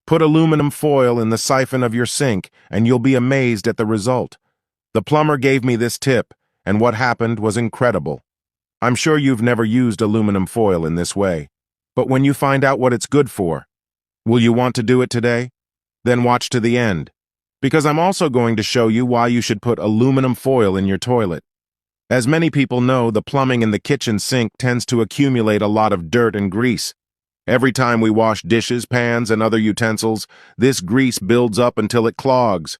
Put aluminum foil in the siphon of your sink, and you'll be amazed at the result. The plumber gave me this tip, and what happened was incredible. I'm sure you've never used aluminum foil in this way, but when you find out what it's good for, will you want to do it today? Then watch to the end, because I'm also going to show you why you should put aluminum foil in your toilet. As many people know, the plumbing in the kitchen sink tends to accumulate a lot of dirt and grease. Every time we wash dishes, pans, and other utensils, this grease builds up until it clogs.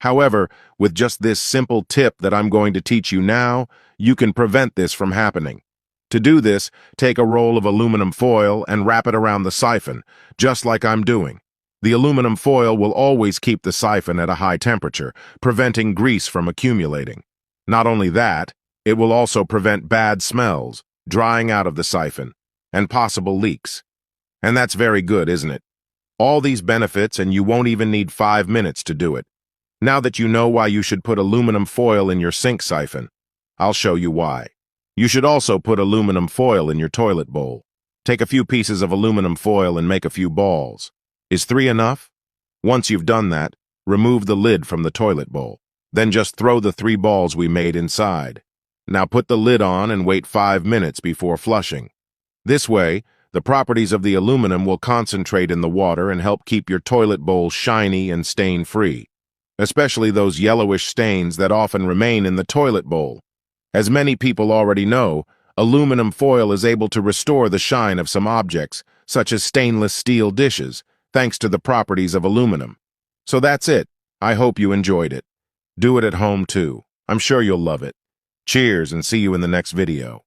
However, with just this simple tip that I'm going to teach you now, you can prevent this from happening. To do this, take a roll of aluminum foil and wrap it around the siphon, just like I'm doing. The aluminum foil will always keep the siphon at a high temperature, preventing grease from accumulating. Not only that, it will also prevent bad smells, drying out of the siphon, and possible leaks. And that's very good, isn't it? All these benefits, and you won't even need 5 minutes to do it. Now that you know why you should put aluminum foil in your sink siphon, I'll show you why. You should also put aluminum foil in your toilet bowl. Take a few pieces of aluminum foil and make a few balls. Is 3 enough? Once you've done that, remove the lid from the toilet bowl. Then just throw the 3 balls we made inside. Now put the lid on and wait 5 minutes before flushing. This way, the properties of the aluminum will concentrate in the water and help keep your toilet bowl shiny and stain-free, especially those yellowish stains that often remain in the toilet bowl. As many people already know, aluminum foil is able to restore the shine of some objects, such as stainless steel dishes, thanks to the properties of aluminum. So that's it. I hope you enjoyed it. Do it at home too. I'm sure you'll love it. Cheers and see you in the next video.